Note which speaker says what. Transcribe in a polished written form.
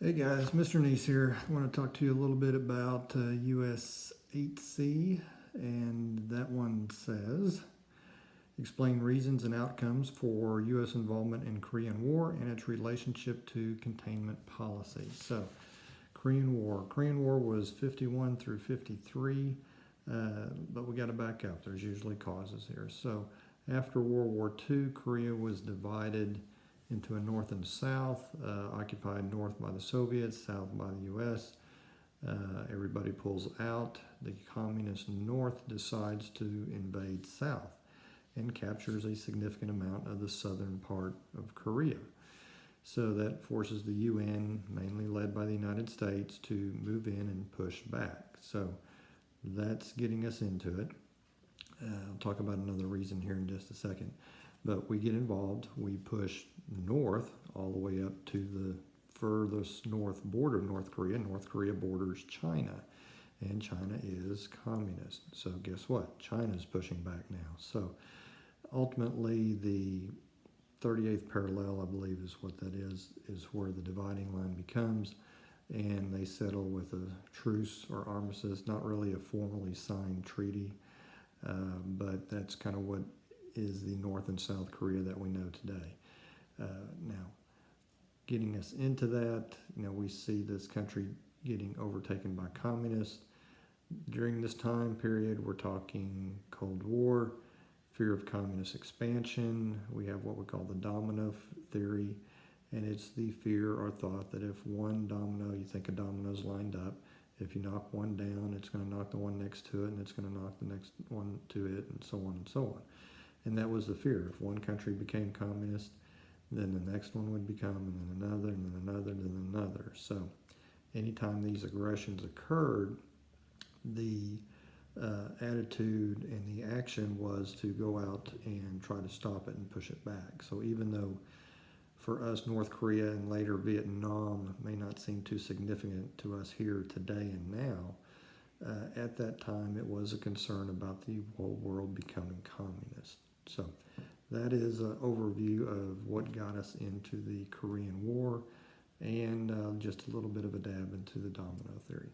Speaker 1: Hey guys, Mr. Nice here. I want to talk to you a little bit about US 8C, and that one says, explain reasons and outcomes for US involvement in Korean War and its relationship to containment policy. So, Korean War was 51 through 53, but we got to back up. There's usually causes here. So, after World War II, Korea was divided into a north and south, occupied north by the Soviets, south by the U.S. Everybody pulls out. The communist north decides to invade south and captures a significant amount of the southern part of Korea. So that forces the UN, mainly led by the United States, to move in and push back. So that's getting us into it. I'll talk about another reason here in just a second. But we get involved, we push north all the way up to the furthest north border of North Korea. North Korea borders China, and China is communist. So guess what? China's pushing back now. So ultimately the 38th parallel, I believe is what that is where the dividing line becomes, and they settle with a truce or armistice, not really a formally signed treaty, but that's kind of what is the North and South Korea that we know today. Now, getting us into that, we see this country getting overtaken by communists. During this time period, we're talking Cold War, fear of communist expansion. We have what we call the Domino Theory, and it's the fear or thought that if one domino, you think a domino's lined up, if you knock one down, it's going to knock the one next to it, and it's going to knock the next one to it, and so on and so on. And that was the fear. If one country became communist, then the next one would become, and then another, and then another, and then another. So anytime these aggressions occurred, the attitude and the action was to go out and try to stop it and push it back. So even though for us North Korea and later Vietnam may not seem too significant to us here today and now, at that time it was a concern about the whole world becoming communist. So that is an overview of what got us into the Korean War and just a little bit of a dab into the Domino Theory.